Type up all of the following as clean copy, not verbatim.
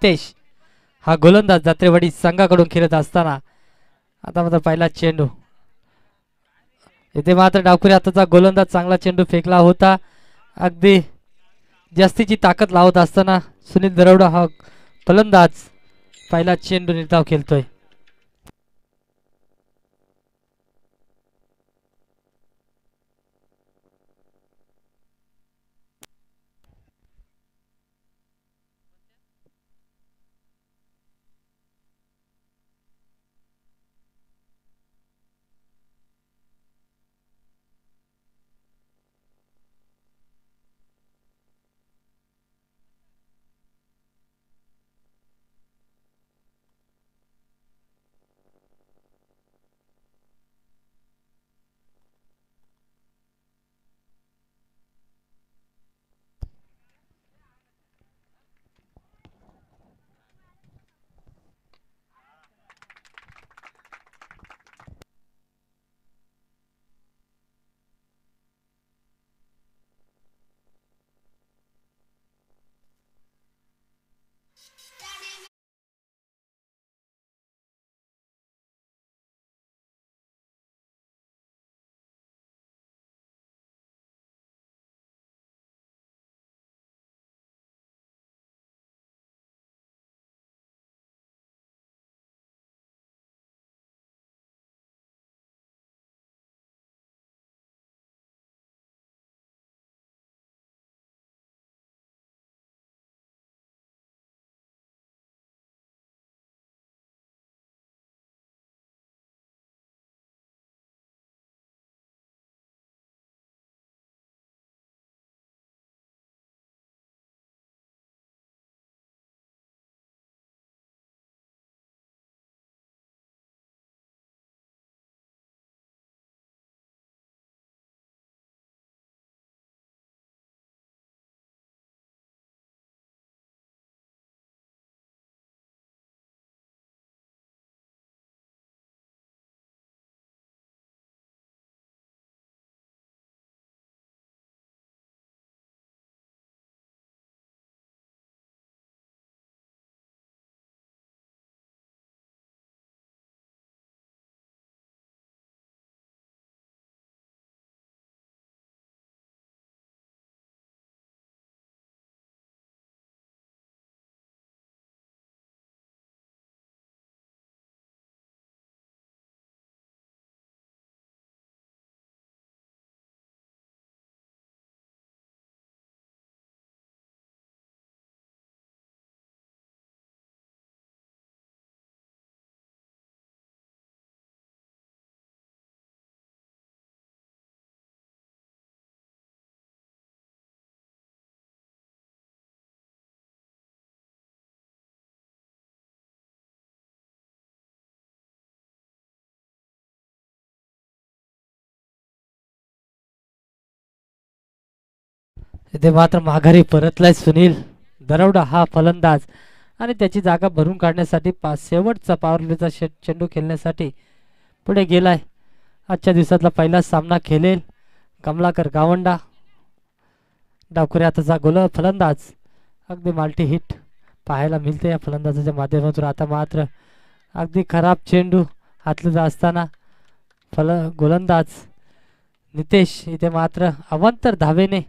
नितेश हा गोलंदाज जात्रेवाडी संघाकडून खेळत असताना आता मात्र पहिला चेंडू इथे मात्र डावखुरी हाताचा गोलंदाज चांगला चेंडू फेकला होता. अगदी जास्तीची ताकद लावत असताना सुनील दरवडा हा फलंदाज पहिला चेंडू निर्धाव खेळतोय. इथे मात्र माघारी परतलाय सुनील दरवडा हा फलंदाज आणि त्याची जागा भरून काढण्यासाठी शेवटचा पॉवरप्लेचा चेंडू खेळण्यासाठी पुढे गेलाय. आजच्या दिवसातला पहिला सामना खेळेल कमलाकर गावंडा. डावखुरी हाताचा गोल फलंदाज अगदी माल्टी हिट पाहायला मिळते या फलंदाजाच्या माध्यमातून. आता मात्र अगदी खराब चेंडू हातला असताना गोलंदाज नितेश इथे मात्र अवांतर धावेने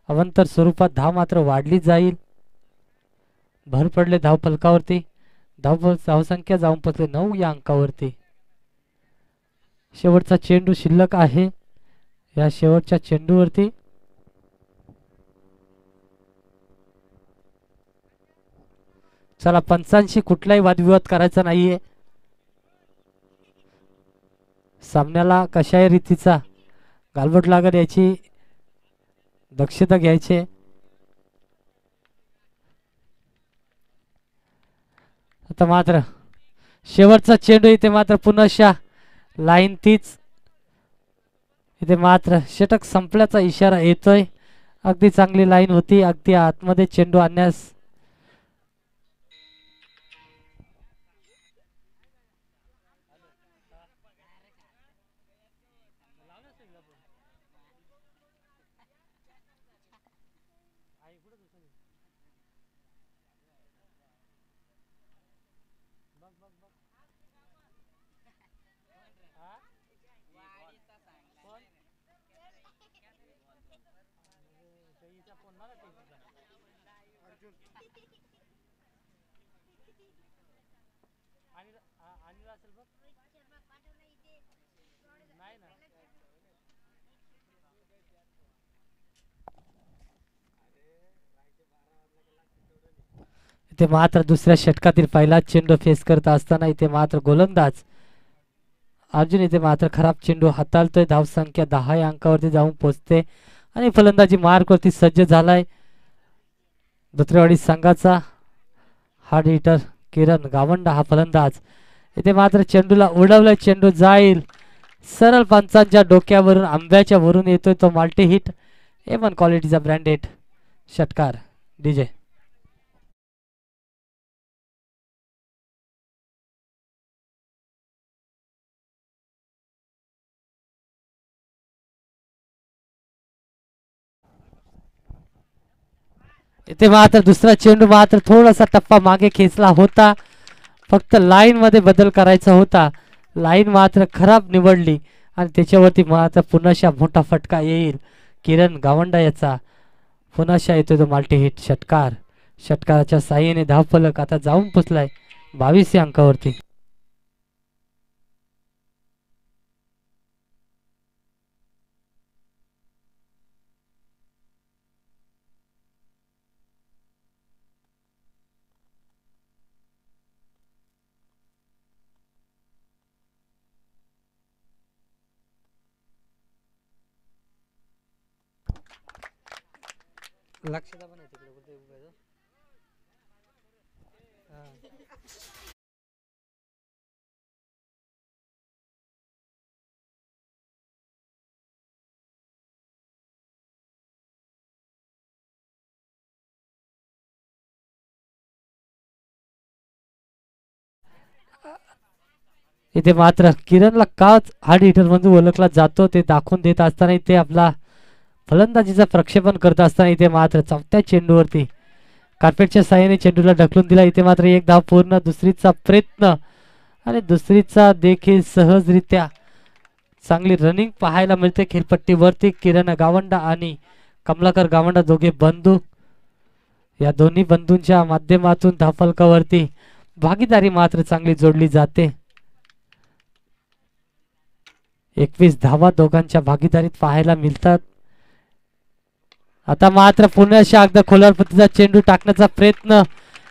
अवांतर स्वरूपात धाव मात्र वाढली जाईल. भर पडले धाव फलकावरती. धावसंख्या जाऊन पोचले 9 या अंकावरती. शेवटचा चेंडू शिल्लक आहे. या शेवटच्या चेंडूवरती चला पंचांशी कुठलाही वादविवाद करायचा नाहीये. सामन्याला कशाही रीतीचा गालबोट लागत याची दक्षता घ्यायची. आता मात्र शेवटचा चेंडू इथे मात्र पुनश्च लाईन तीच. इथे मात्र षटक संपल्याचा इशारा येतोय. अगदी चांगली लाईन होती. अगदी आतमध्ये चेंडू आणण्यास इथे मात्र दुसऱ्या षटकातील पहिला चेंडू फेस करत असताना इथे मात्र गोलंदाज अर्जुन इथे मात्र खराब चेंडू हाताळतोय. धावसंख्या 10 या अंकावरती जाऊन पोहोचते आणि फलंदाजी मार्कवरती सज्ज झालाय दुत्रेवाडी संघाचा हार्ड हिटर किरण गावंडा हा फलंदाज. इथे मात्र चेंडूला उडवलाय. चेंडू जाईल सरळ पंचांच्या डोक्यावरून आंब्याच्या वरून येतोय तो माल्टी हिट. A1 क्वालिटीचा ब्रँडेड षटकार डीजे. इथे मात्र दुसरा चेंडू मात्र थोडासा टप्पा मागे खेचला होता. फक्त लाईन मध्ये बदल करायचा होता. लाईन मात्र खराब निवडली आणि त्याच्यावरती मात्र पुन्हा मोठा फटका येईल किरण गावंडा याचा. पुन्हा येतो तो माल्टी हिट षटकार. षटकाराच्या साह्याने धावफलक आता जाऊन पोचलाय 22 या अंकावरती. लक्षात पण आहे तिकडे कुठे उभा आहे इथे मात्र किरणला का हार्ड हिटर म्हणून ओळखला जातो ते दाखवून देत असताना इथे आपला फलंदाजीचा प्रक्षेपण करत असताना इथे मात्र चौथ्या चेंडूवरती कार्पेटच्या साहाय्याने चेंडूला ढकलून दिला. इथे मात्र एक धाव पूर्ण. दुसरीचा प्रयत्न आणि दुसरीचा देखील सहजरित्या चांगली रनिंग पाहायला मिळते खेळपट्टीवरती. किरण गावंडा आणि कमलाकर गावंडा दोघे बंधू. या दोन्ही बंधूंच्या माध्यमातून धावफलकावरती भागीदारी मात्र चांगली जोडली जाते. 21 धावा दोघांच्या भागीदारीत पाहायला मिळतात. आता मात्र पुन्हा एकदा खोलवर पद्धतीचा चेंडू टाकण्याचा प्रयत्न.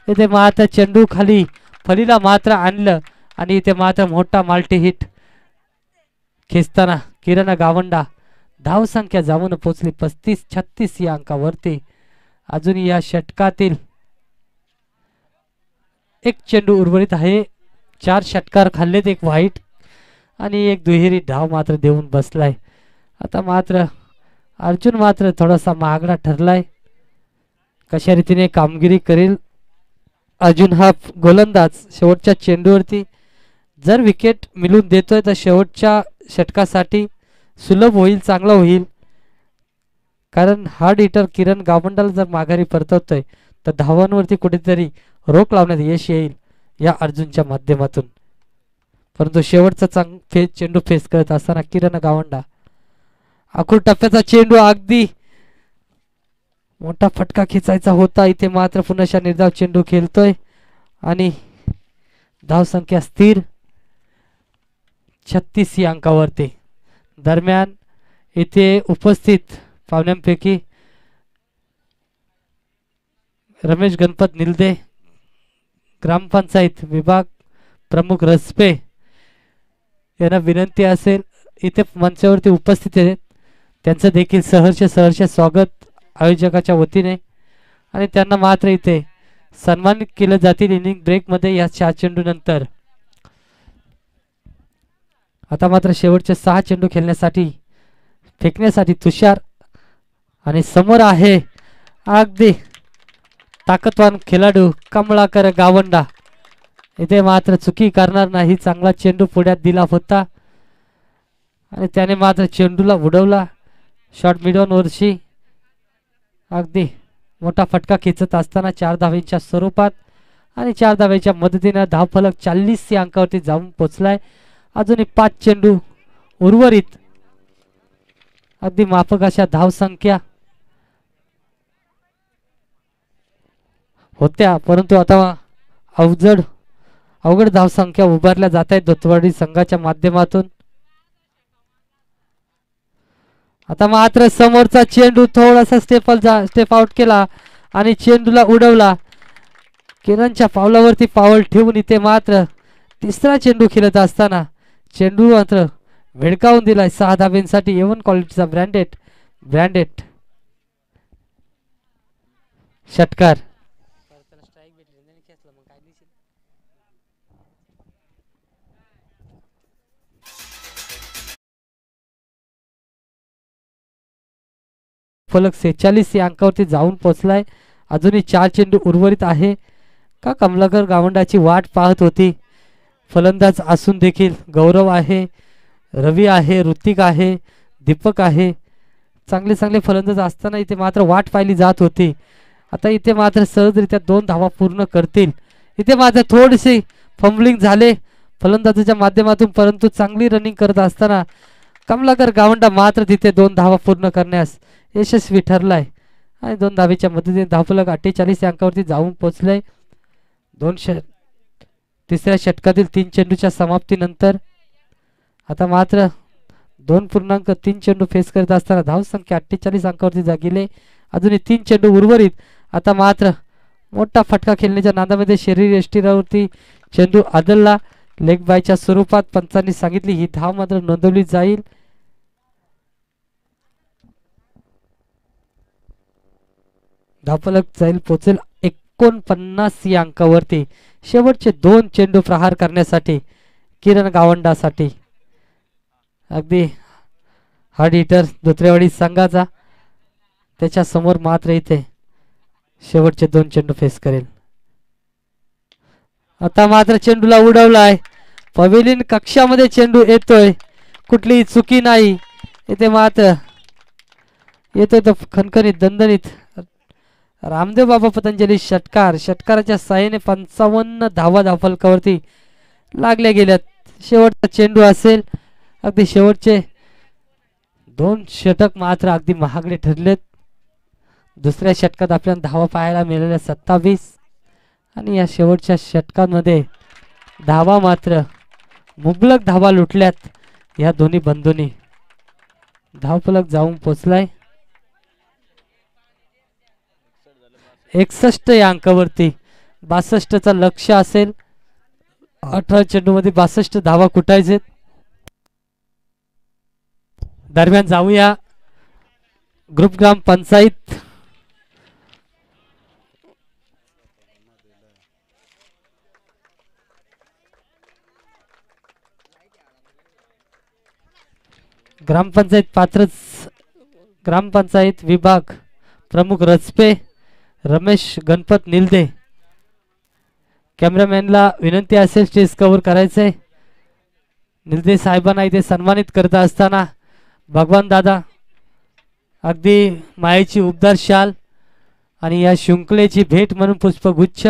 इथे मात्र चेंडू खाली फलीला मात्र आणलं आणि इथे मात्र मोठा माल्टी हिट खेचताना किरण गावंडा. धावसंख्या जाऊन पोचली 35-36 या अंकावरती. अजून या षटकातील एक चेंडू उर्वरित आहे. 4 षटकार खाल्लेत, एक वाईट आणि एक दुहेरी धाव मात्र देऊन बसलाय. आता मात्र अर्जुन मात्र थोडासा महागडा ठरलाय. कशा रीतीने कामगिरी करेल अर्जुन हा गोलंदाज शेवटच्या चेंडूवरती. जर विकेट मिळून देतोय तर शेवटच्या षटकासाठी सुलभ होईल, चांगला होईल. कारण हार्ड हिटर किरण गावंडाला जर माघारी परतवतोय तर धावांवरती कुठेतरी रोख लावण्यात यश येईल या अर्जुनच्या माध्यमातून. परंतु शेवटचा चेंडू फेस करत असताना किरण गावंडा अखूड टप्प्याचा चेंडू अगदी मोठा फटका खेचायचा होता. इथे मात्र पुन्हा निर्धाव चेंडू खेळतोय आणि धावसंख्या स्थिर 36 या अंकावरती. दरम्यान इथे उपस्थित पाहुण्यांपैकी रमेश गणपत निलदे ग्रामपंचायत विभाग प्रमुख रस्पे यांना विनंती असेल इथे मंचावरती उपस्थित आहेत त्यांचं देखील सहर्ष स्वागत आयोजकाच्या वतीने आणि त्यांना मात्र इथे सन्मानित केलं जातील इनिंग ब्रेक मध्ये या 4 चेंडू नंतर. आता मात्र शेवटचे 6 चेंडू खेळण्यासाठी फेकण्यासाठी तुषार आणि समोर आहे अगदी ताकदवान खेळाडू कमलाकर गावंडा. इथे मात्र चुकी करणार नाही. चांगला चेंडू पुढ्यात दिला होता आणि त्याने मात्र चेंडूला उडवला. शॉर्ट मिडऑन वरशी अगदी मोठा फटका खेचत असताना 4 धावेच्या स्वरूपात आणि 4 धावेच्या मदतीने धावफलक 40 या अंकावरती जाऊन पोचलाय. अजूनही 5 चेंडू उर्वरित. अगदी माफक अशा धावसंख्या होत्या, परंतु आता अवजड अवघड धावसंख्या उभारल्या जात आहेत धुतवाडी संघाच्या माध्यमातून. आता मात्र समोरचा चेंडू थोडासा स्टेप आउट केला आणि चेंडूला उडवला. किरणच्या पावलावरती पाऊल ठेवून इथे मात्र तिसरा चेंडू खेळत असताना चेंडू मात्र भेडकावून दिलाय 6 धाब्यांसाठी एवन क्वालिटीचा ब्रँडेड षटकार. फलक 46 या अंकावरती जाऊन पोहोचलाय. अजूनही 4 चेंडू उर्वरित आहे का कमलाकर गावंडाची वाट पाहत होती. फलंदाज असून देखील गौरव आहे, रवी आहे, ऋतिक आहे, दीपक आहे, चांगले फलंदाज असताना इथे मात्र वाट पाहिली जात होती. आता इथे मात्र सहजरित्या 2 धावा पूर्ण करतील. इथे मात्र थोडीशी फंबलिंग झाले फलंदाजाच्या माध्यमातून, परंतु चांगली रनिंग करत असताना कमलाकर गावंडा मात्र तिथे 2 धावा पूर्ण करण्यास यशस्वी ठरलाय आणि 2 धावेच्या मदतीने धावफलक 48 या अंकावरती जाऊन पोहोचले. तिसऱ्या षटकातील 3 चेंडूच्या समाप्तीनंतर आता मात्र 2.3 चेंडू फेस करत असताना धावसंख्या 48 अंकावरती जागिले. अजूनही 3 चेंडू उर्वरित. आता मात्र मोठा फटका खेळण्याच्या नादामध्ये शरीर यष्टीरावरती चेंडू आदलला. लेग बायच्या स्वरूपात पंचांनी सांगितली ही धाव मात्र नोंदवली जाईल. धावफलक जाईल पोचेल 49 या अंकावरती. शेवटचे 2 चेंडू प्रहार करण्यासाठी किरण गावंडासाठी. अगदी हार्ड हिटर दुसरेवाडी संघाचा त्याच्या समोर मात्र इथे शेवटचे 2 चेंडू फेस करेल. आता मात्र चेंडूला उडवलाय. पवेलियन कक्षामध्ये चेंडू येतोय, कुठलीही चुकी नाही. इथे मात्र येतोय तो खणखणीत दणदणीत रामदेव बाबा पतंजली षटकाराच्या साहाय्याने 55 धावा धावफलकावरती लागल्या गेल्यात. शेवटचा चेंडू असेल. अगदी शेवटचे 2 षटक मात्र अगदी महागडे ठरलेत. दुसऱ्या षटकात आपल्याला धावा पाहायला मिळाल्या 27 आणि या शेवटच्या षटकांमध्ये धावा मात्र मुबलक धावा लुटल्यात या दोन्ही बंधूंनी. धावफलक जाऊन पोचलाय 61 या अंकावरती. 62चा लक्ष असेल. 18 चेंडू मध्ये 62 धावा कुटायचे. दरम्यान जाऊया ग्रुप ग्राम पंचायत ग्रामपंचायत विभाग प्रमुख रचपे रमेश गणपत निलदे. कॅमेरामॅनला विनंती असेल स्टेज कव्हर करायचंय. निलदे साहेबांना इथे सन्मानित करत असताना भगवान दादा अगदी मायेची उबदार शाल आणि या शृंखलेची भेट म्हणून पुष्पगुच्छ.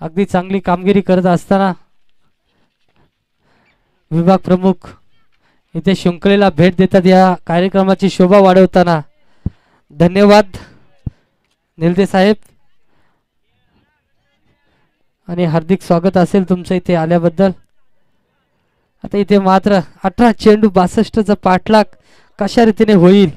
अगदी चांगली कामगिरी करत असताना विभाग प्रमुख इथे शृंखलेला भेट देतात या कार्यक्रमाची शोभा वाढवताना. धन्यवाद निलदे साहेब आणि हार्दिक स्वागत असेल तुमचं इथे आल्याबद्दल. आता इथे मात्र 18 चेंडू 62चा पाठलाग कशा रीतीने होईल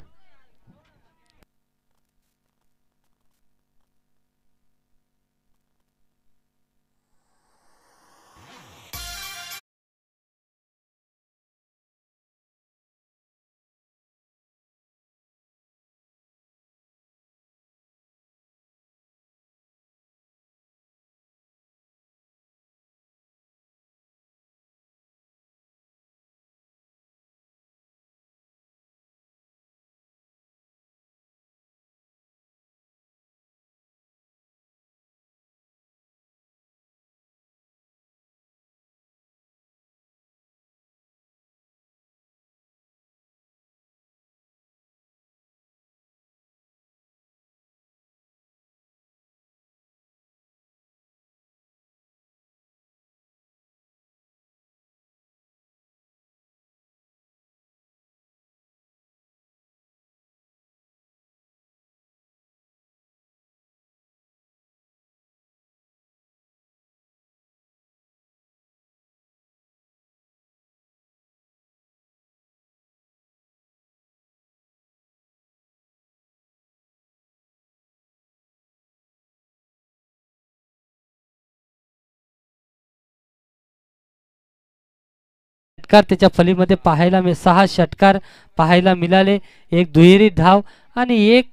षटकार त्याच्या फलीमध्ये पाहायला 6 षटकार पाहायला मिळाले, एक दुहेरी धाव आणि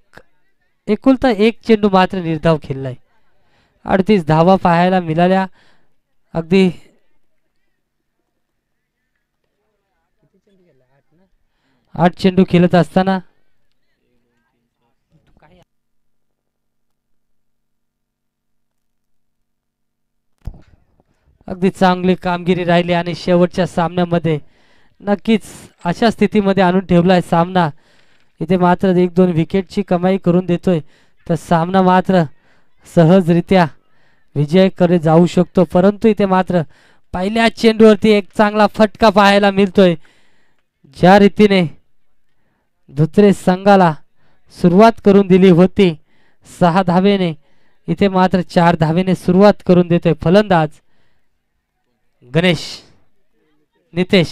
एकुलता एक चेंडू मात्र निर्धाव खेळलाय. 38 धावा पाहायला मिळाल्या. अगदी 8 चेंडू खेळत असताना अगदी चांगली कामगिरी राहिली आणि शेवटच्या सामन्यामध्ये नक्कीच अशा स्थितीमध्ये आणून ठेवलाय सामना. इथे मात्र 1-2 विकेटची कमाई करून देतोय, तर सामना मात्र सहजरित्या विजयाकडे जाऊ शकतो. परंतु इथे मात्र पहिल्या चेंडूवरती एक चांगला फटका पाहायला मिळतोय. ज्या रीतीने धुत्रे संघाला सुरुवात करून दिली होती 6 धावेने, इथे मात्र 4 धावेने सुरुवात करून देतोय फलंदाज गणेश नितेश.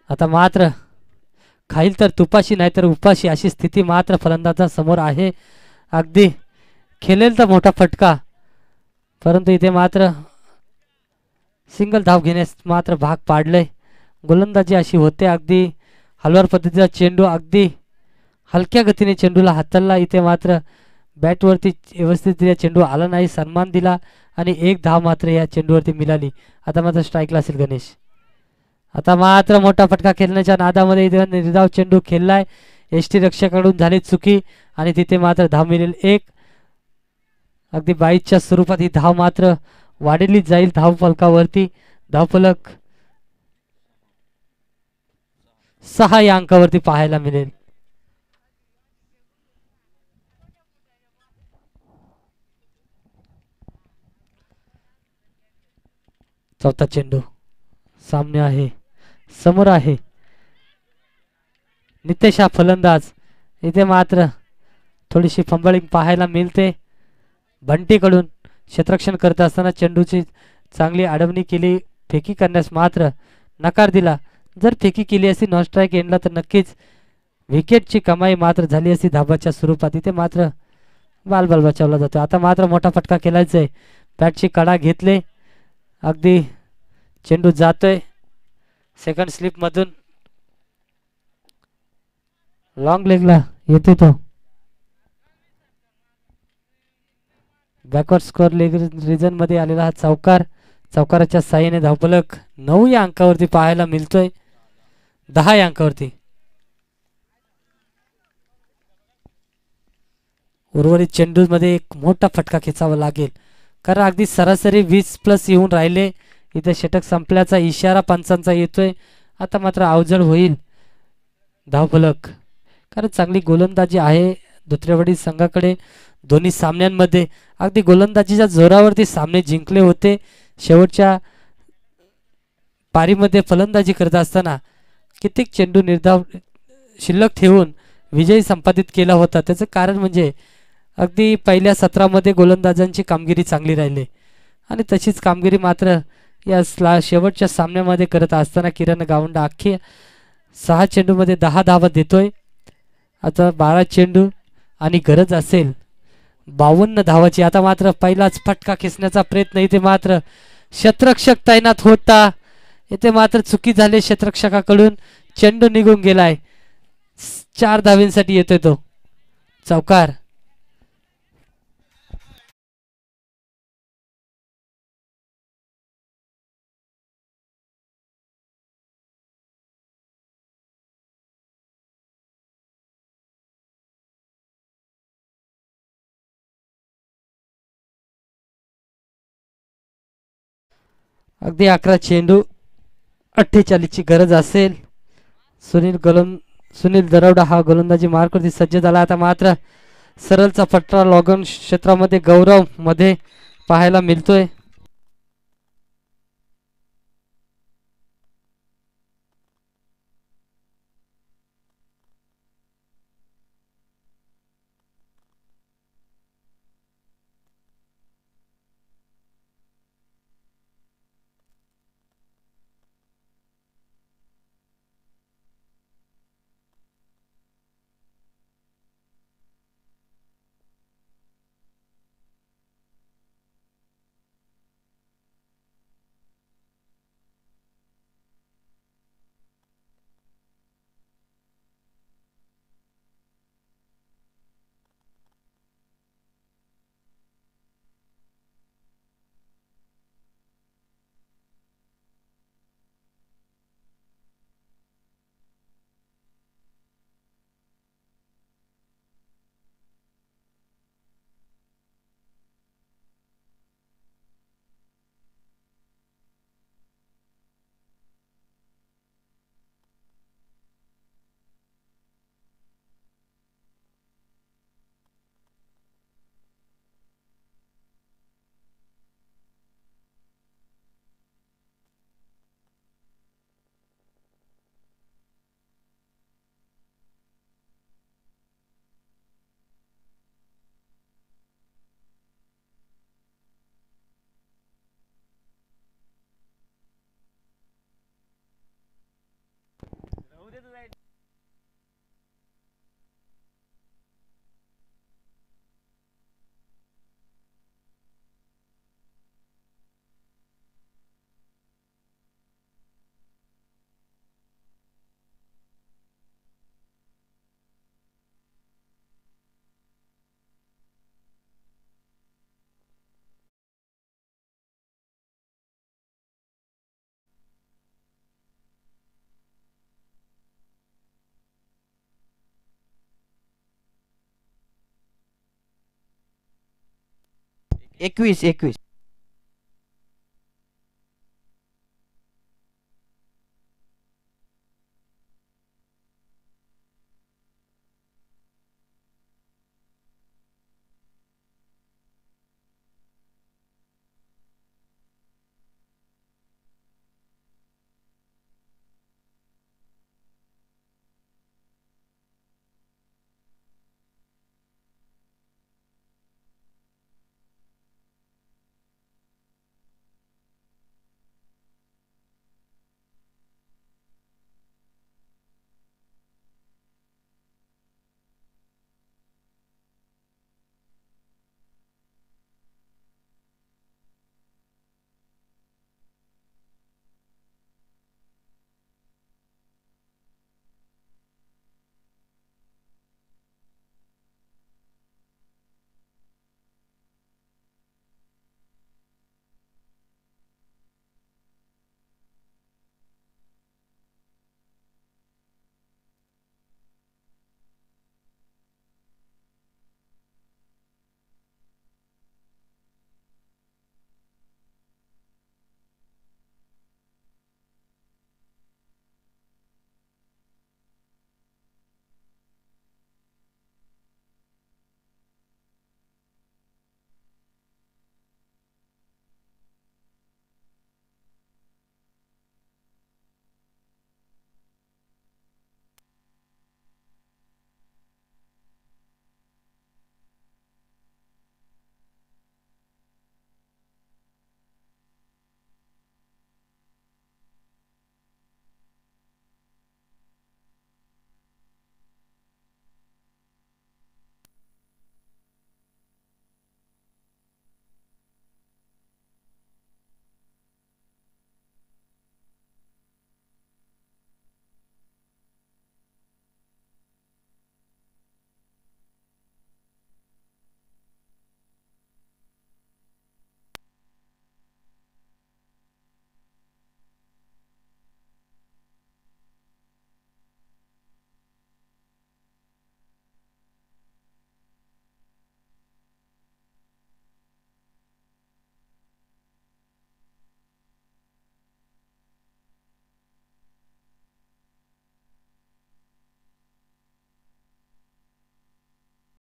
आता मात्र खाईल तर तुपाशी नाही तर उपाशी अशी स्थिती मात्र फलंदाजासमोर आहे. अगदी खेळेल तर मोठा फटका, परंतु इथे मात्र सिंगल धाव घेण्यास मात्र भाग पाडले. गोलंदाजी अशी होते. अगदी हलवार पद्धतीचा चेंडू अगदी हलक्या गतीने चेंडूला हाताळला. इथे मात्र बॅटवरती व्यवस्थितरित्या चेंडू आला नाही, सन्मान दिला आणि एक धाव मात्र या चेंडूवरती मिळाली. आता मात्र स्ट्राईकला असेल गणेश. आता मात्र मोठा फटका खेळण्याच्या नादामध्ये इथे निर्धाव चेंडू खेळलाय. एसटी रक्षकाकडून झाली चुकी आणि तिथे मात्र धाव मिळेल एक. अगदी 22च्या स्वरूपात ही धाव मात्र वाढली जाईल धावफलकावरती. धावफलक 6 या अंकावरती पाहायला मिळेल. चौथा चेंडू सामने आहे, समोर आहे नितेश हा फलंदाज. इथे मात्र थोडीशी फंबलिंग पाहायला मिळते. बंटीकडून क्षेत्ररक्षण करत असताना चेंडूची चांगली अडवणी केली, फेकी करण्यास मात्र नकार दिला. जर फेकी केली असती नॉन स्ट्राईक एंडला तर नक्कीच विकेटची कमाई मात्र झाली असती धाबाच्या स्वरूपात. इथे मात्र बाल बचावला जातो. आता मात्र मोठा फटका खेळायचा आहे. बॅटची कडा घेतले, अगदी चेंडू जातोय सेकंड स्लिप मधून, लॉंग लेगला येते तो. बॅकवर्ड स्कोअर लेग रिजन मध्ये आलेला हा चौकार. चौकाराच्या साहाय्याने धावफलक 9 या अंकावरती पाहायला मिळतोय. 10 या अंकावरती. उर्वरित चेंडू मध्ये एक मोठा फटका खेचावा लागेल, कारण अगदी सरासरी 20+ येऊन राहिले. इथे षटक संपल्याचा इशारा पंचांचा येतोय. आता मात्र अवजड होईल धावफलक, कारण चांगली गोलंदाजी आहे धुत्रेवाडी संघाकडे. दोन्ही सामन्यांमध्ये अगदी गोलंदाजीच्या जोरावरती सामने जिंकले होते. शेवटच्या पारीमध्ये फलंदाजी करत असताना कित्येक चेंडू निर्धाव शिल्लक ठेवून विजय संपादित केला होता. त्याचं कारण म्हणजे अगदी पहिल्या सत्रामध्ये गोलंदाजांची कामगिरी चांगली राहिली आणि तशीच कामगिरी मात्र या शेवटच्या सामन्यामध्ये करत असताना किरण गावंडा अख्खी 6 चेंडूमध्ये 10 धावा देतोय. आता 12 चेंडू आणि गरज असेल 52 धावाची. आता मात्र पहिलाच फटका खेचण्याचा प्रयत्न, इथे मात्र क्षेत्ररक्षक तैनात होता. इथे मात्र चुकी झाली क्षेत्ररक्षकाकडून, चेंडू निघून गेलाय. 4 धावींसाठी येतोय तो चौकार. अगदी 11 चेंडू 48 ची गरज असेल. सुनील दरवडा हा गोलंदाजी मार्कवरती सज्ज झाला. आता मात्र सरळचा फटका लॉगन क्षेत्रामध्ये गौरव मध्ये पाहायला मिळतोय. 21 21.